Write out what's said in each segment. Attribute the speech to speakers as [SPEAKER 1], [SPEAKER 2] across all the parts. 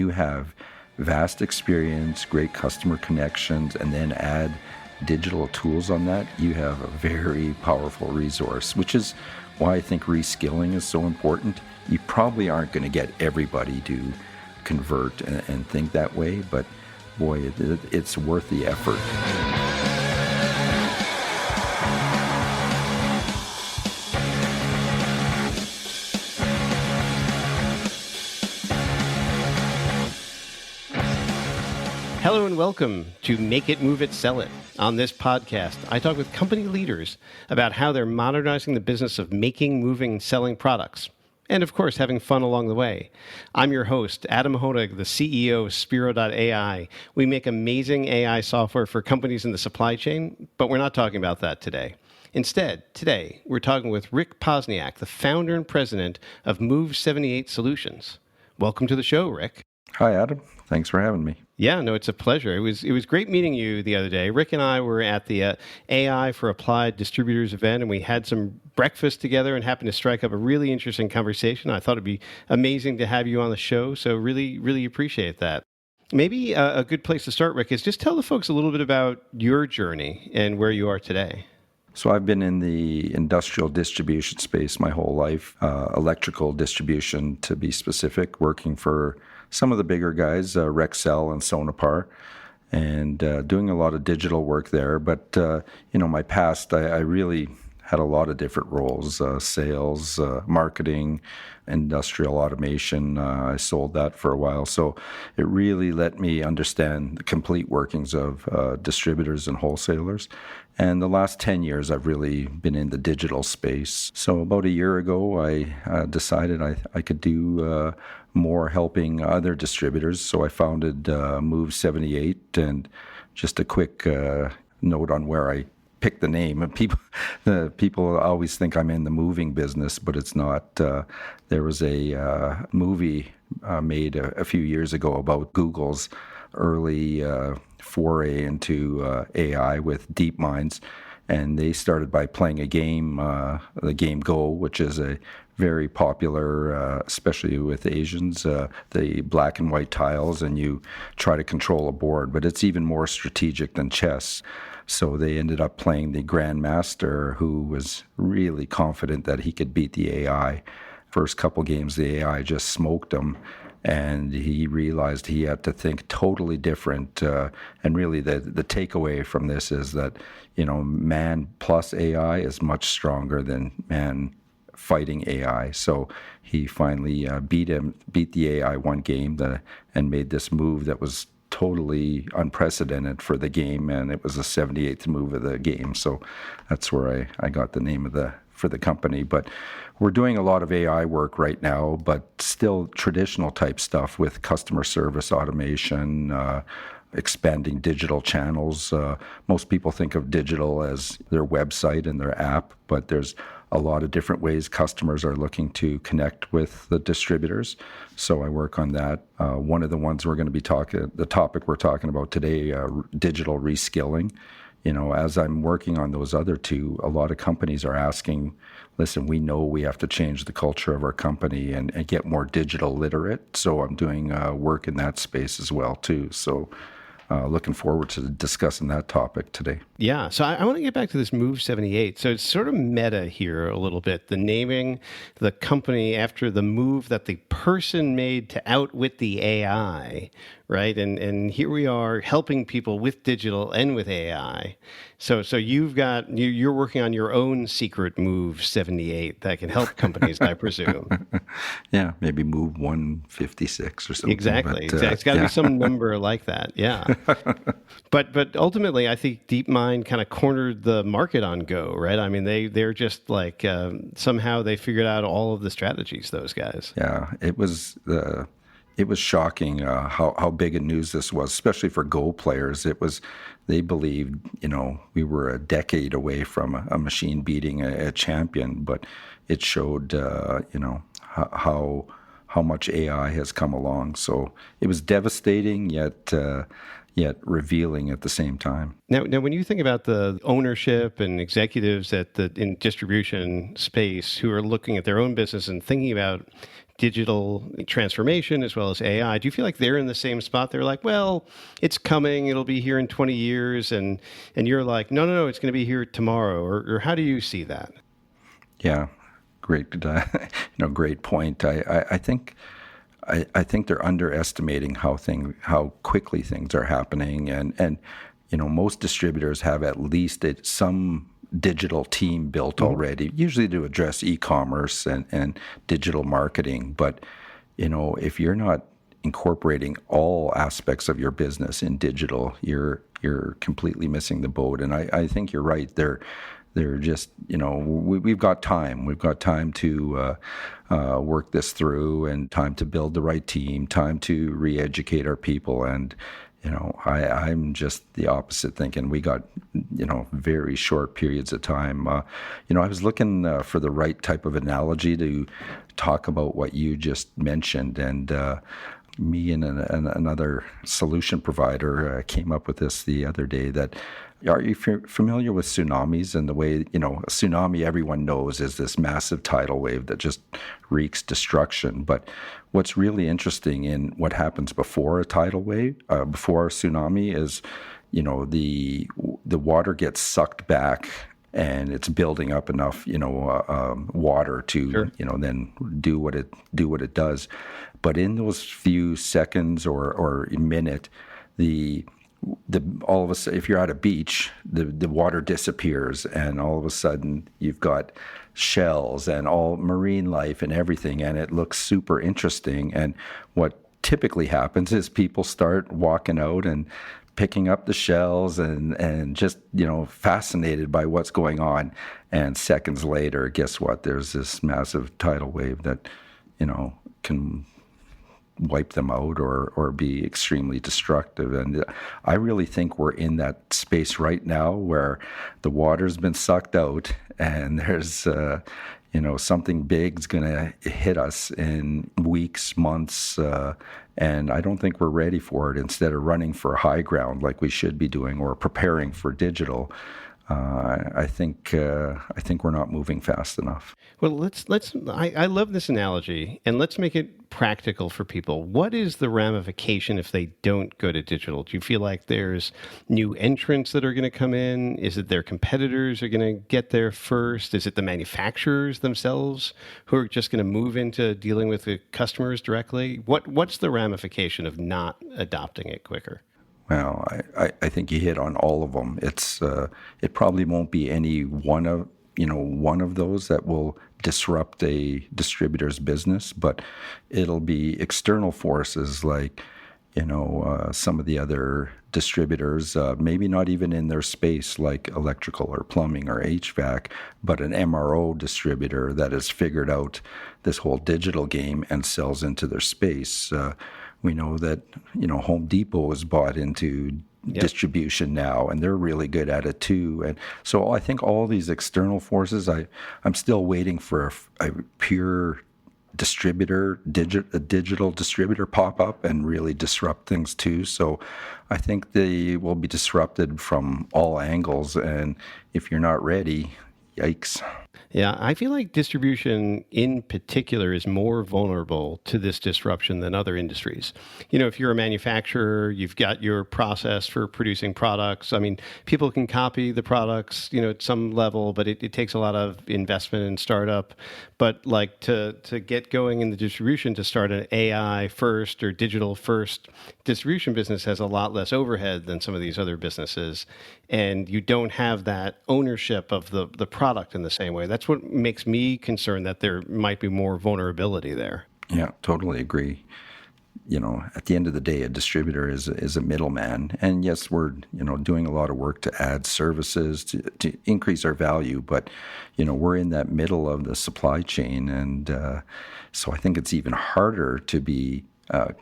[SPEAKER 1] you have vast experience, great customer connections, and then add digital tools on that, you have a very powerful resource, which is why I think reskilling is so important. You probably aren't going to get everybody to convert and think that way, but boy, it's worth the effort.
[SPEAKER 2] Hello and welcome to Make It, Move It, Sell It. On this podcast, I talk with company leaders about how they're modernizing the business of making, moving, and selling products. And of course, having fun along the way. I'm your host, Adam Honig, the CEO of Spiro.ai. We make amazing AI software for companies in the supply chain, but we're not talking about that today. Instead, today, we're talking with Rick Pozniak, the founder and president of MOVE78 Solutions. Welcome to the show, Rick.
[SPEAKER 1] Hi, Adam. Thanks for having me.
[SPEAKER 2] Yeah, no, it's a pleasure. It was great meeting you the other day. Rick and I were at the AI for Applied Distributors event, and we had some breakfast together and happened to strike up a really interesting conversation. I thought it'd be amazing to have you on the show, so really, really appreciate that. Maybe a good place to start, Rick, is just tell the folks a little bit about your journey and where you are today.
[SPEAKER 1] So I've been in the industrial distribution space my whole life, electrical distribution to be specific, working for some of the bigger guys, Rexel and Sonepar, and doing a lot of digital work there. But, my past, I really had a lot of different roles, sales, marketing, industrial automation. I sold that for a while. So it really let me understand the complete workings of distributors and wholesalers. And the last 10 years, I've really been in the digital space. So about a year ago, I decided I could do more helping other distributors. So I founded MOVE78. And just a quick note on where I picked the name. And people always think I'm in the moving business, but it's not. There was a movie made a few years ago about Google's early foray into AI with DeepMinds, and they started by playing a game, the game Go, which is a very popular, especially with Asians, the black and white tiles, and you try to control a board, but it's even more strategic than chess. So they ended up playing the Grandmaster, who was really confident that he could beat the AI. First couple games, the AI just smoked him, and he realized he had to think totally different. And really, the takeaway from this is that, man plus AI is much stronger than man fighting AI. So he finally beat the AI one game and made this move that was totally unprecedented for the game, and it was the 78th move of the game. So that's where I got the name for the company. But we're doing a lot of AI work right now, but still traditional type stuff with customer service automation, expanding digital channels. Most people think of digital as their website and their app, but there's a lot of different ways customers are looking to connect with the distributors. So I work on that. One of the ones the topic we're talking about today, digital reskilling. As I'm working on those other two, a lot of companies are asking, listen, we know we have to change the culture of our company and get more digital literate. So I'm doing work in that space as well, too. So looking forward to discussing that topic today.
[SPEAKER 2] Yeah, so I want to get back to this MOVE78. So it's sort of meta here a little bit, the naming the company after the move that the person made to outwit the AI, right? And here we are helping people with digital and with AI. So you're working on your own secret MOVE78 that can help companies, I presume.
[SPEAKER 1] Yeah, maybe Move 156 or something.
[SPEAKER 2] Exactly. It's got to be some number like that. Yeah. But ultimately, I think DeepMind kind of cornered the market on Go, right? I mean, they're just like somehow they figured out all of the strategies. Those guys.
[SPEAKER 1] Yeah, it was shocking how big a news this was, especially for Go players. They believed we were a decade away from a machine beating a champion, but it showed how much AI has come along. So it was devastating, yet revealing at the same time.
[SPEAKER 2] Now, when you think about the ownership and executives in distribution space who are looking at their own business and thinking about digital transformation as well as AI. Do you feel like they're in the same spot? They're like, well, it's coming, it'll be here in 20 years. And you're like, no, it's going to be here tomorrow. Or how do you see that?
[SPEAKER 1] Yeah, great, great point. I think they're underestimating how quickly things are happening, and most distributors have at least some digital team built already, usually to address e-commerce and digital marketing. But if you're not incorporating all aspects of your business in digital, you're completely missing the boat. And I think you're right. They're just, we've got time. We've got time to work this through, and time to build the right team, time to re-educate our people. And, I'm just the opposite, thinking we got, very short periods of time. I was looking for the right type of analogy to talk about what you just mentioned. And me and another solution provider came up with this the other day. That are you familiar with tsunamis, and the way, a tsunami, everyone knows, is this massive tidal wave that just wreaks destruction. But what's really interesting in what happens before a tidal wave, before a tsunami, is, the water gets sucked back, and it's building up enough, water to,
[SPEAKER 2] Sure.
[SPEAKER 1] Then do what it does. But in those few seconds or a minute, all of a sudden, if you're at a beach, the water disappears, and all of a sudden you've got shells and all marine life and everything, and it looks super interesting. And what typically happens is people start walking out and picking up the shells and just, fascinated by what's going on. And seconds later, guess what? There's this massive tidal wave that, can wipe them out or be extremely destructive. And I really think we're in that space right now where the water's been sucked out, and there's something big's going to hit us in weeks, months, and I don't think we're ready for it. Instead of running for high ground like we should be doing, or preparing for digital, I think we're not moving fast enough.
[SPEAKER 2] Well, I love this analogy, and let's make it practical for people. What is the ramification if they don't go to digital? Do you feel like there's new entrants that are going to come in? Is it their competitors are going to get there first? Is it the manufacturers themselves who are just going to move into dealing with the customers directly? What's the ramification of not adopting it quicker?
[SPEAKER 1] Well, I think you hit on all of them. It probably won't be any one of those that will disrupt a distributor's business, but it'll be external forces like, some of the other distributors, maybe not even in their space, like electrical or plumbing or HVAC, but an MRO distributor that has figured out this whole digital game and sells into their space. We know that, Home Depot is bought into distribution now, and they're really good at it too. And so I think all these external forces, I'm still waiting for a pure distributor, a digital distributor pop up and really disrupt things too. So I think they will be disrupted from all angles. And if you're not ready, yikes.
[SPEAKER 2] Yeah, I feel like distribution in particular is more vulnerable to this disruption than other industries. If you're a manufacturer, you've got your process for producing products. I mean, people can copy the products, at some level, but it takes a lot of investment and startup. But like to get going in the distribution, to start an AI first or digital first distribution business has a lot less overhead than some of these other businesses. And you don't have that ownership of the product in the same way. That's what makes me concerned, that there might be more vulnerability there.
[SPEAKER 1] Yeah, totally agree. At the end of the day, a distributor is a middleman. And yes, we're, doing a lot of work to add services to increase our value, but, we're in that middle of the supply chain. And so I think it's even harder to be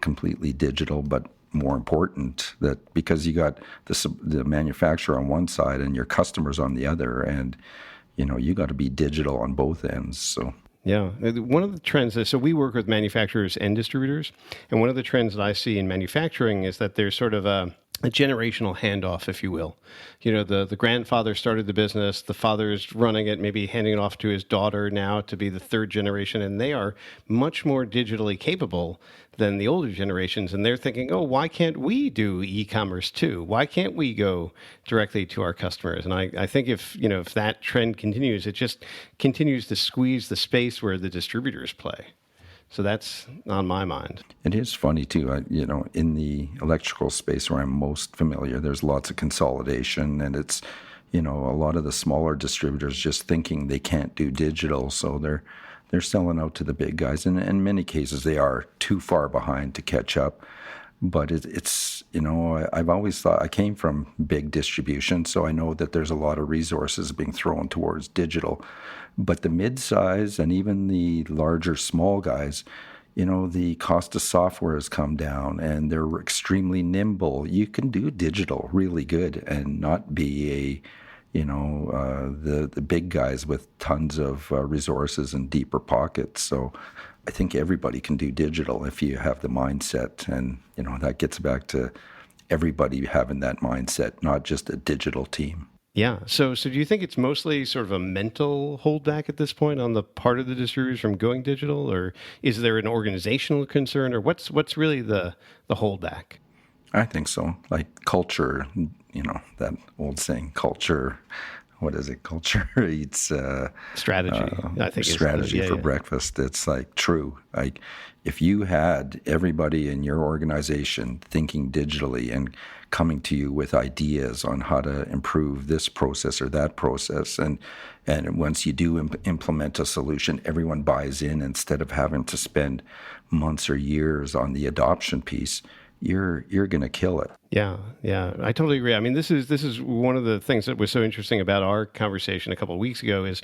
[SPEAKER 1] completely digital, but more important that because you got the manufacturer on one side and your customers on the other, and you got to be digital on both ends. So
[SPEAKER 2] yeah, one of the trends is, so we work with manufacturers and distributors, and one of the trends that I see in manufacturing is that there's sort of a generational handoff, if you will. The grandfather started the business, the father's running it, maybe handing it off to his daughter now to be the third generation, and they are much more digitally capable than the older generations. And they're thinking, oh, why can't we do e-commerce too? Why can't we go directly to our customers? And I think if that trend continues, it just continues to squeeze the space where the distributors play. So that's on my mind.
[SPEAKER 1] It is funny too. In the electrical space where I'm most familiar, there's lots of consolidation, and it's, a lot of the smaller distributors just thinking they can't do digital, so they're selling out to the big guys, and in many cases they are too far behind to catch up. But it's I've always thought, I came from big distribution, so I know that there's a lot of resources being thrown towards digital. But the mid-size and even the larger small guys, the cost of software has come down and they're extremely nimble. You can do digital really good and not be the big guys with tons of resources and deeper pockets. So I think everybody can do digital if you have the mindset. And, that gets back to everybody having that mindset, not just a digital team.
[SPEAKER 2] Yeah. So do you think it's mostly sort of a mental holdback at this point on the part of the distributors from going digital, or is there an organizational concern, or what's really the holdback?
[SPEAKER 1] I think so. Like culture, that old saying, culture. What is it? Culture eats
[SPEAKER 2] strategy. I think
[SPEAKER 1] strategy for breakfast. It's like true. Like if you had everybody in your organization thinking digitally and coming to you with ideas on how to improve this process or that process, and once you do implement a solution, everyone buys in instead of having to spend months or years on the adoption piece, you're going to kill it.
[SPEAKER 2] Yeah, I totally agree. I mean, this is one of the things that was so interesting about our conversation a couple of weeks ago is,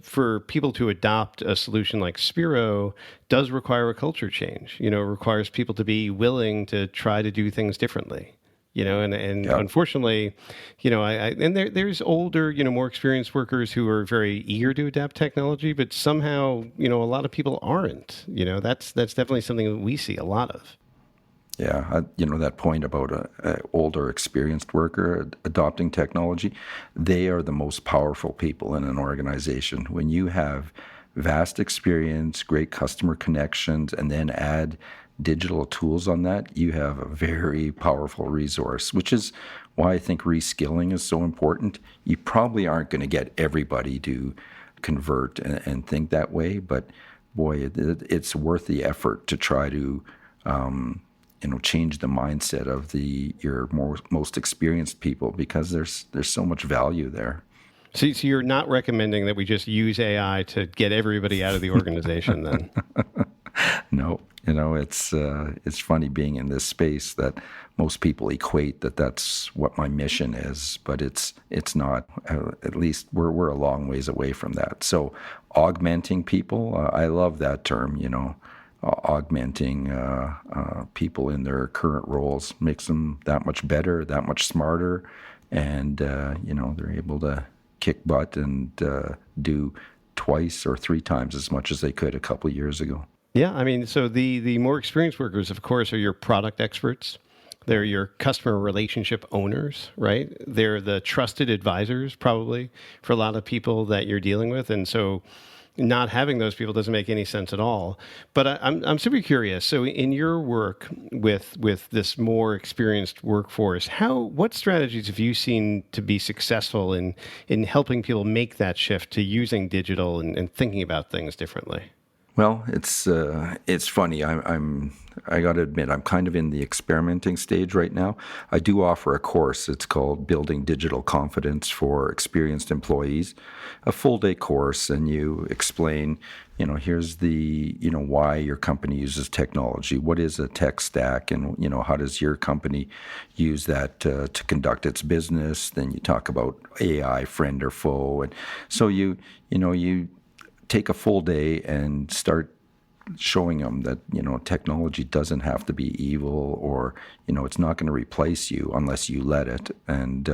[SPEAKER 2] for people to adopt a solution like Spiro does require a culture change. It requires people to be willing to try to do things differently. And yeah. Unfortunately, there's older, more experienced workers who are very eager to adapt technology, but somehow, a lot of people aren't. That's definitely something that we see a lot of.
[SPEAKER 1] Yeah, that point about an older, experienced worker adopting technology, they are the most powerful people in an organization. When you have vast experience, great customer connections, and then add digital tools on that, you have a very powerful resource, which is why I think reskilling is so important. You probably aren't going to get everybody to convert and think that way, but boy, it's worth the effort to try to change the mindset of your most experienced people, because there's so much value there.
[SPEAKER 2] So you're not recommending that we just use AI to get everybody out of the organization then?
[SPEAKER 1] No, it's funny being in this space that most people equate that's what my mission is, but it's not. At least we're a long ways away from that. So augmenting people, I love that term, augmenting people in their current roles makes them that much better, that much smarter, and they're able to kick butt and do twice or three times as much as they could a couple of years ago.
[SPEAKER 2] Yeah, I mean, so the more experienced workers, of course, are your product experts. They're your customer relationship owners, right? They're the trusted advisors, probably, for a lot of people that you're dealing with, and so not having those people doesn't make any sense at all. But I'm super curious. So in your work with this more experienced workforce, what strategies have you seen to be successful in helping people make that shift to using digital and thinking about things differently?
[SPEAKER 1] Well, it's funny. I got to admit, I'm kind of in the experimenting stage right now. I do offer a course. It's called Building Digital Confidence for Experienced Employees, a full-day course, and you explain, here's the, why your company uses technology. What is a tech stack, and how does your company use that to conduct its business? Then you talk about AI, friend or foe, and so you take a full day and start showing them that, technology doesn't have to be evil, or, it's not going to replace you unless you let it. And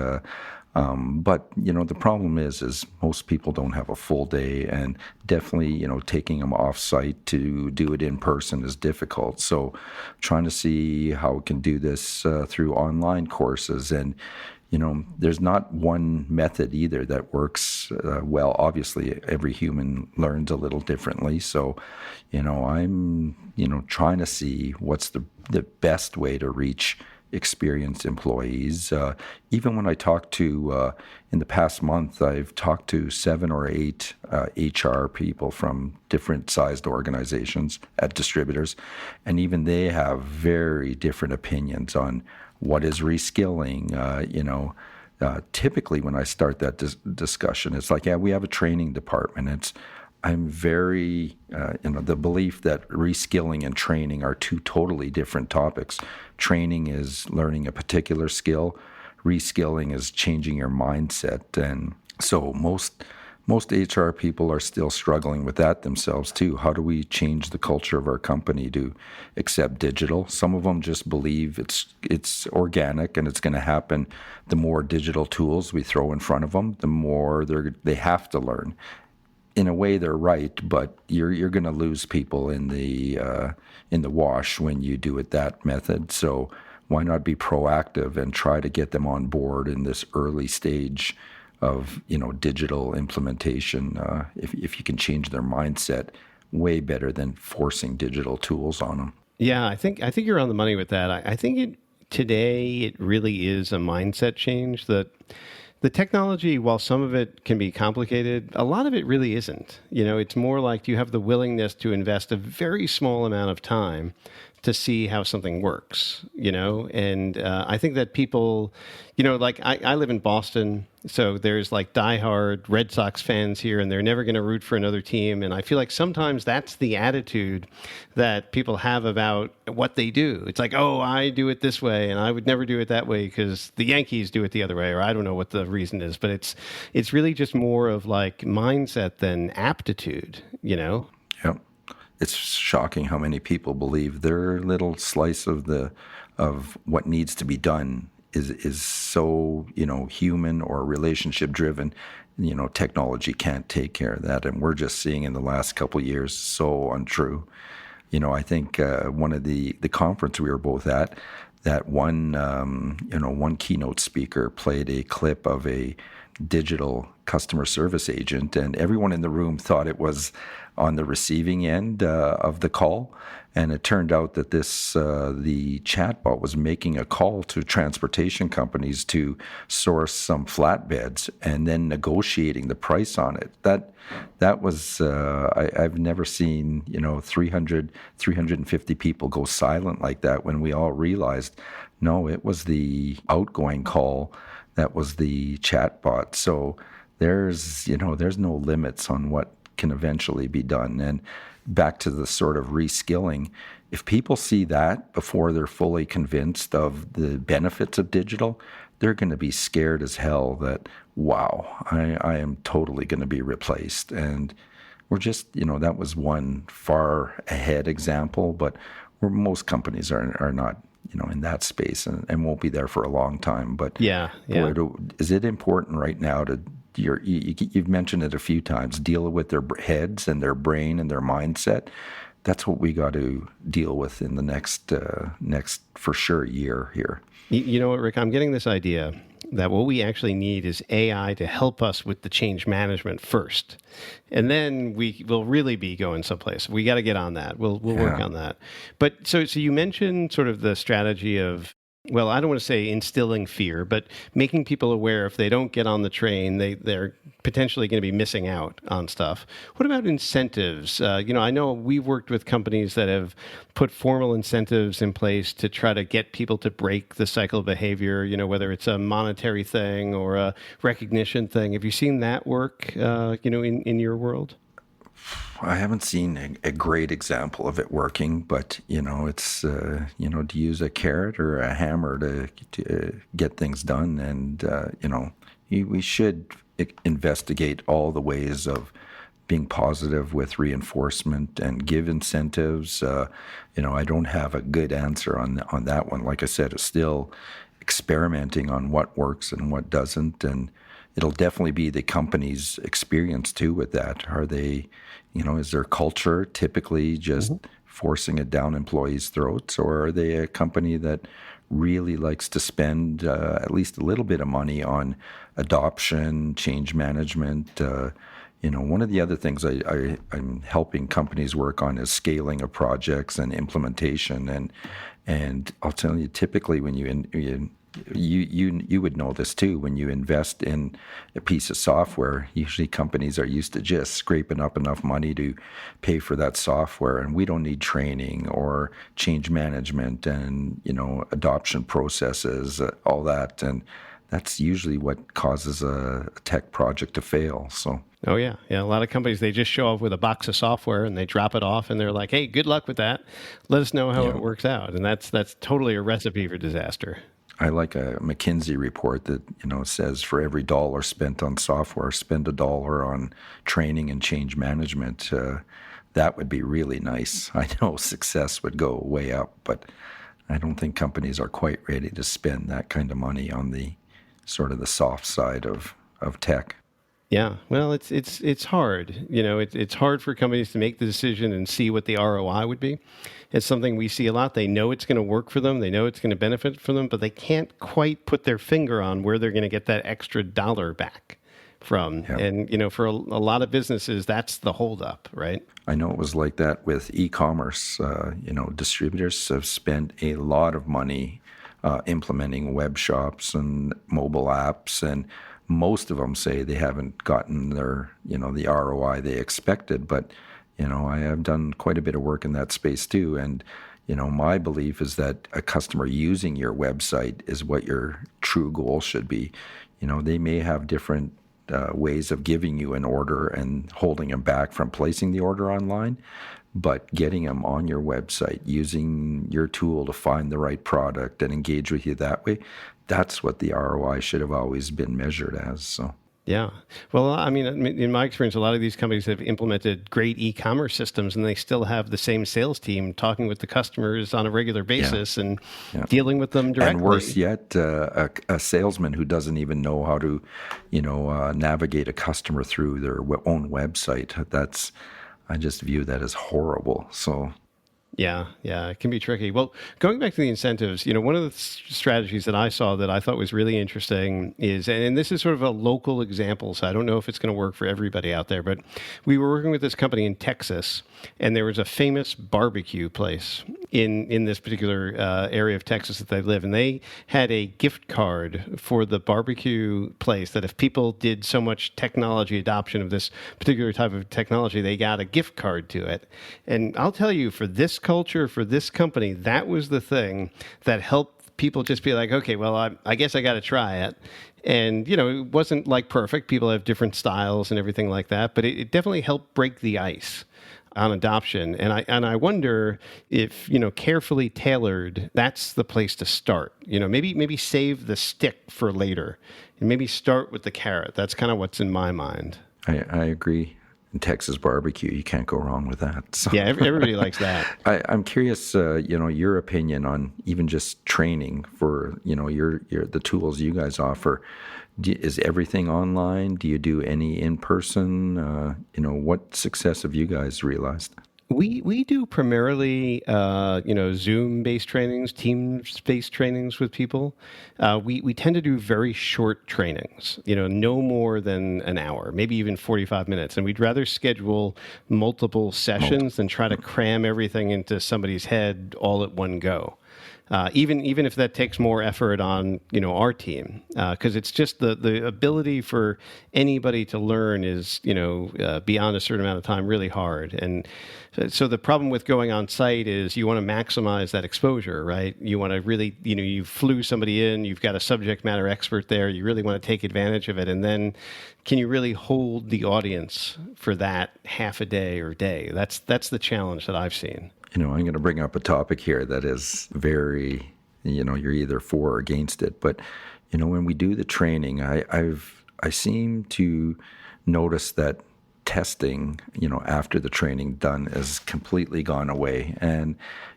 [SPEAKER 1] But the problem is most people don't have a full day, and definitely, taking them off site to do it in person is difficult. So trying to see how we can do this through online courses. And there's not one method either that works well. Obviously, every human learns a little differently. So, I'm, trying to see what's the best way to reach experienced employees. Even when I talk to, in the past month, I've talked to 7 or 8 HR people from different sized organizations at distributors, and even they have very different opinions on what is reskilling. Typically when I start that discussion, it's like, yeah, we have a training department. I'm very, the belief that reskilling and training are two totally different topics. Training is learning a particular skill. Reskilling is changing your mindset. And so most HR people are still struggling with that themselves too. How do we change the culture of our company to accept digital? Some of them just believe it's organic and it's going to happen. The more digital tools we throw in front of them, the more they have to learn. In a way, they're right, but you're going to lose people in the wash when you do it that method. So why not be proactive and try to get them on board in this early stage of digital implementation? If you can change their mindset, way better than forcing digital tools on them.
[SPEAKER 2] Yeah, I think you're on the money with that. I think today it really is a mindset change that. The technology, while some of it can be complicated, a lot of it really isn't. It's more like you have the willingness to invest a very small amount of time to see how something works, And I think that people, like I live in Boston, so there's like diehard Red Sox fans here, and they're never going to root for another team. And I feel like sometimes that's the attitude that people have about what they do. It's like, oh, I do it this way, and I would never do it that way because the Yankees do it the other way, or I don't know what the reason is. But it's really just more of like mindset than aptitude,
[SPEAKER 1] Yep. It's shocking how many people believe their little slice of what needs to be done is so human or relationship driven. Technology can't take care of that, and we're just seeing in the last couple of years so untrue. I think one of the conference we were both at, that one keynote speaker played a clip of a digital customer service agent, and everyone in the room thought it was on the receiving end of the call. And it turned out that the chatbot was making a call to transportation companies to source some flatbeds and then negotiating the price on it. That was, I've never seen, 350 people go silent like that when we all realized, no, it was the outgoing call that was the chatbot. So there's no limits on what can eventually be done. And back to the sort of reskilling, if people see that before they're fully convinced of the benefits of digital, they're going to be scared as hell that, wow, I am totally going to be replaced. And we're just, that was one far ahead example, but most companies are not, in that space and won't be there for a long time. But
[SPEAKER 2] yeah.
[SPEAKER 1] Is it important right now to, you've mentioned it a few times, deal with their heads and their brain and their mindset? That's what we got to deal with in the next for sure year here.
[SPEAKER 2] You know what, Rick? I'm getting this idea that what we actually need is AI to help us with the change management first. And then we will really be going someplace. We got to get on that. We'll work on that. But so you mentioned sort of the strategy of, well, I don't want to say instilling fear, but making people aware if they don't get on the train, they're potentially going to be missing out on stuff. What about incentives? I know we've worked with companies that have put formal incentives in place to try to get people to break the cycle of behavior, whether it's a monetary thing or a recognition thing. Have you seen that work, in your world?
[SPEAKER 1] I haven't seen a great example of it working, but it's to use a carrot or a hammer to get things done, and we should investigate all the ways of being positive with reinforcement and give incentives. I don't have a good answer on that one. Like I said, it's still experimenting on what works and what doesn't. And it'll definitely be the company's experience too with that. Are they, is their culture typically just forcing it down employees' throats, or are they a company that really likes to spend at least a little bit of money on adoption, change management? One of the other things I'm helping companies work on is scaling of projects and implementation. And I'll tell you, typically when you would know this too, when you invest in a piece of software, usually companies are used to just scraping up enough money to pay for that software, and we don't need training or change management and adoption processes, all that. And that's usually what causes a tech project to fail. So.
[SPEAKER 2] Oh, yeah. Yeah. A lot of companies, they just show up with a box of software and they drop it off and they're like, hey, good luck with that. Let us know how it works out. And that's totally a recipe for disaster.
[SPEAKER 1] I like a McKinsey report that, says for every dollar spent on software, spend $1 on training and change management. That would be really nice. I know success would go way up, but I don't think companies are quite ready to spend that kind of money on the sort of the soft side of tech.
[SPEAKER 2] Yeah, well, it's hard. It's hard for companies to make the decision and see what the ROI would be. It's something we see a lot. They know it's going to work for them. They know it's going to benefit for them, but they can't quite put their finger on where they're going to get that extra dollar back from. Yeah. And, for a lot of businesses, that's the holdup, right?
[SPEAKER 1] I know it was like that with e-commerce. Distributors have spent a lot of money implementing web shops and mobile apps, and most of them say they haven't gotten their, the ROI they expected. But, I have done quite a bit of work in that space too. And, my belief is that a customer using your website is what your true goal should be. They may have different ways of giving you an order and holding them back from placing the order online, but getting them on your website, using your tool to find the right product and engage with you that way, that's what the ROI should have always been measured as. So.
[SPEAKER 2] Yeah. Well, I mean, in my experience, a lot of these companies have implemented great e-commerce systems, and they still have the same sales team talking with the customers on a regular basis and dealing with them directly.
[SPEAKER 1] And worse yet, a salesman who doesn't even know how to, navigate a customer through their own website. I just view that as horrible. So.
[SPEAKER 2] Yeah, it can be tricky. Well, going back to the incentives, one of the strategies that I saw that I thought was really interesting is, and this is sort of a local example, so I don't know if it's going to work for everybody out there, but we were working with this company in Texas, and there was a famous barbecue place in this particular area of Texas that they live, and they had a gift card for the barbecue place that if people did so much technology adoption of this particular type of technology, they got a gift card to it. And I'll tell you, for this culture, for this company, that was the thing that helped people just be like, okay, well, I guess I got to try it. And, it wasn't like perfect. People have different styles and everything like that, but it definitely helped break the ice on adoption. And I wonder if, carefully tailored, that's the place to start. Maybe save the stick for later and maybe start with the carrot. That's kind of what's in my mind.
[SPEAKER 1] I agree. In Texas barbecue, you can't go wrong with that. So.
[SPEAKER 2] Yeah, everybody likes that.
[SPEAKER 1] I'm curious, your opinion on even just training for, the tools you guys offer. Is everything online? Do you do any in person? What success have you guys realized?
[SPEAKER 2] We do primarily, Zoom-based trainings, Teams-based trainings with people. We tend to do very short trainings, no more than an hour, maybe even 45 minutes. And we'd rather schedule multiple sessions than try to cram everything into somebody's head all at one go. Even if that takes more effort on our team, because it's just the ability for anybody to learn is beyond a certain amount of time really hard. And so the problem with going on site is you want to maximize that exposure, right? You want to really you flew somebody in, you've got a subject matter expert there, you really want to take advantage of it, and then can you really hold the audience for that half a day or day? That's the challenge that I've seen.
[SPEAKER 1] I'm going to bring up a topic here that is very, you're either for or against it. But, when we do the training, I seem to notice that testing, after the training done is completely gone away. And,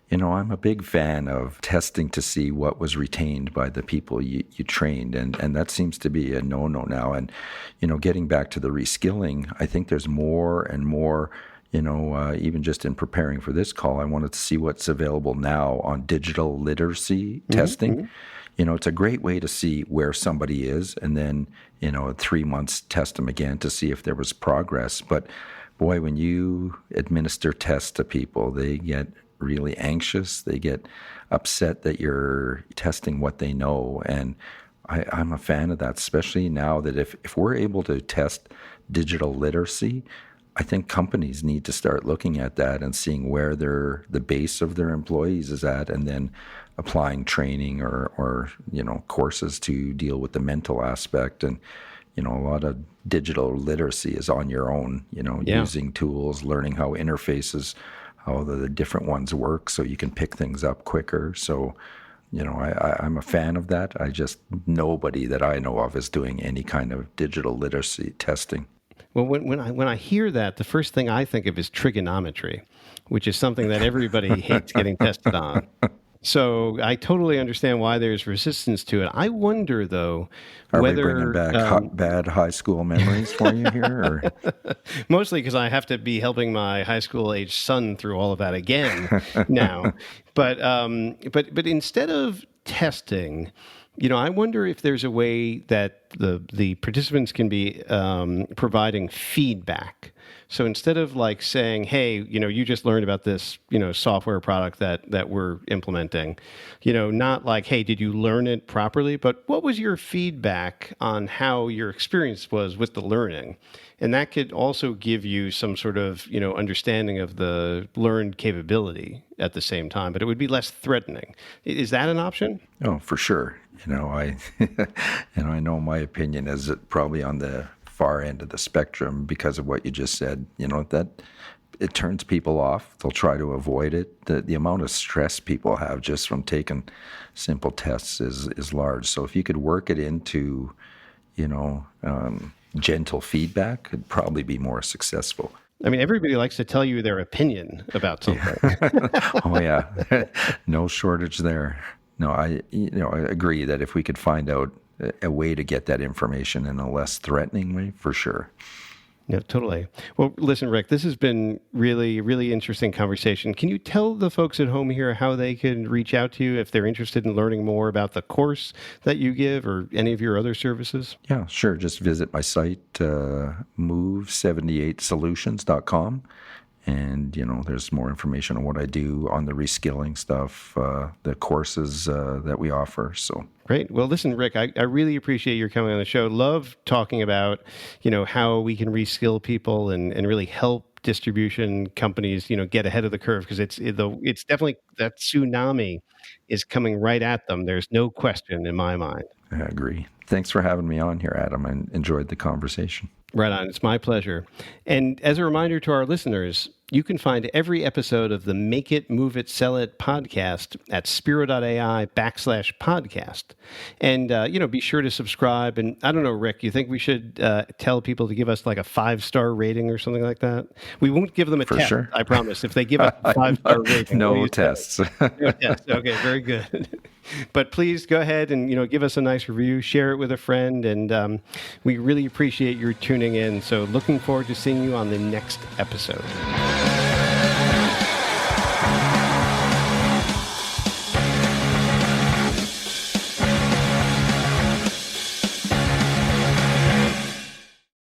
[SPEAKER 1] I'm a big fan of testing to see what was retained by the people you trained, and that seems to be a no-no now. And, getting back to the reskilling, I think there's more and more, even just in preparing for this call, I wanted to see what's available now on digital literacy testing. It's a great way to see where somebody is, and then, in 3 months, test them again to see if there was progress. But boy, when you administer tests to people, they get really anxious. They get upset that you're testing what they know. And I'm a fan of that, especially now that if we're able to test digital literacy, I think companies need to start looking at that and seeing where the base of their employees is at, and then applying training or courses to deal with the mental aspect. And a lot of digital literacy is on your own, using tools, learning how interfaces, how the different ones work, so you can pick things up quicker. So, I'm a fan of that. Nobody that I know of is doing any kind of digital literacy testing.
[SPEAKER 2] Well, when I hear that, the first thing I think of is trigonometry, which is something that everybody hates getting tested on. So I totally understand why there's resistance to it. I wonder, though,
[SPEAKER 1] Are
[SPEAKER 2] whether
[SPEAKER 1] we bringing back bad high school memories for you here? Or?
[SPEAKER 2] Mostly because I have to be helping my high school age son through all of that again now. But instead of testing, I wonder if there's a way that the participants can be providing feedback. So instead of like saying, hey, you just learned about this, software product that we're implementing, not like, hey, did you learn it properly? But what was your feedback on how your experience was with the learning? And that could also give you some sort of, understanding of the learned capability at the same time, but it would be less threatening. Is that an option?
[SPEAKER 1] Oh, for sure. I know my opinion is probably on the far end of the spectrum because of what you just said. That it turns people off. They'll try to avoid it. The amount of stress people have just from taking simple tests is large. So if you could work it into, gentle feedback, it'd probably be more successful.
[SPEAKER 2] I mean, everybody likes to tell you their opinion about something.
[SPEAKER 1] Oh yeah, no shortage there. No, I agree that if we could find out a way to get that information in a less threatening way, for sure.
[SPEAKER 2] Yeah, totally. Well, listen, Rick, this has been really, really interesting conversation. Can you tell the folks at home here how they can reach out to you if they're interested in learning more about the course that you give or any of your other services?
[SPEAKER 1] Yeah, sure. Just visit my site, MOVE78Solutions.com. And, there's more information on what I do on the reskilling stuff, the courses that we offer. So
[SPEAKER 2] great. Well, listen, Rick, I really appreciate your coming on the show. Love talking about, how we can reskill people and really help distribution companies, get ahead of the curve, because it's definitely that tsunami is coming right at them. There's no question in my mind.
[SPEAKER 1] I agree. Thanks for having me on here, Adam. I enjoyed the conversation.
[SPEAKER 2] Right on. It's my pleasure. And as a reminder to our listeners, you can find every episode of the Make It, Move It, Sell It podcast at spiro.ai/podcast. And, be sure to subscribe. And I don't know, Rick, you think we should tell people to give us like a 5-star rating or something like that? We won't give them a test, sure. I promise. If they give us a 5-star rating.
[SPEAKER 1] No tests.
[SPEAKER 2] No tests. Okay, very good. But please go ahead and, give us a nice review, share it with a friend, and we really appreciate your tuning in. So looking forward to seeing you on the next episode.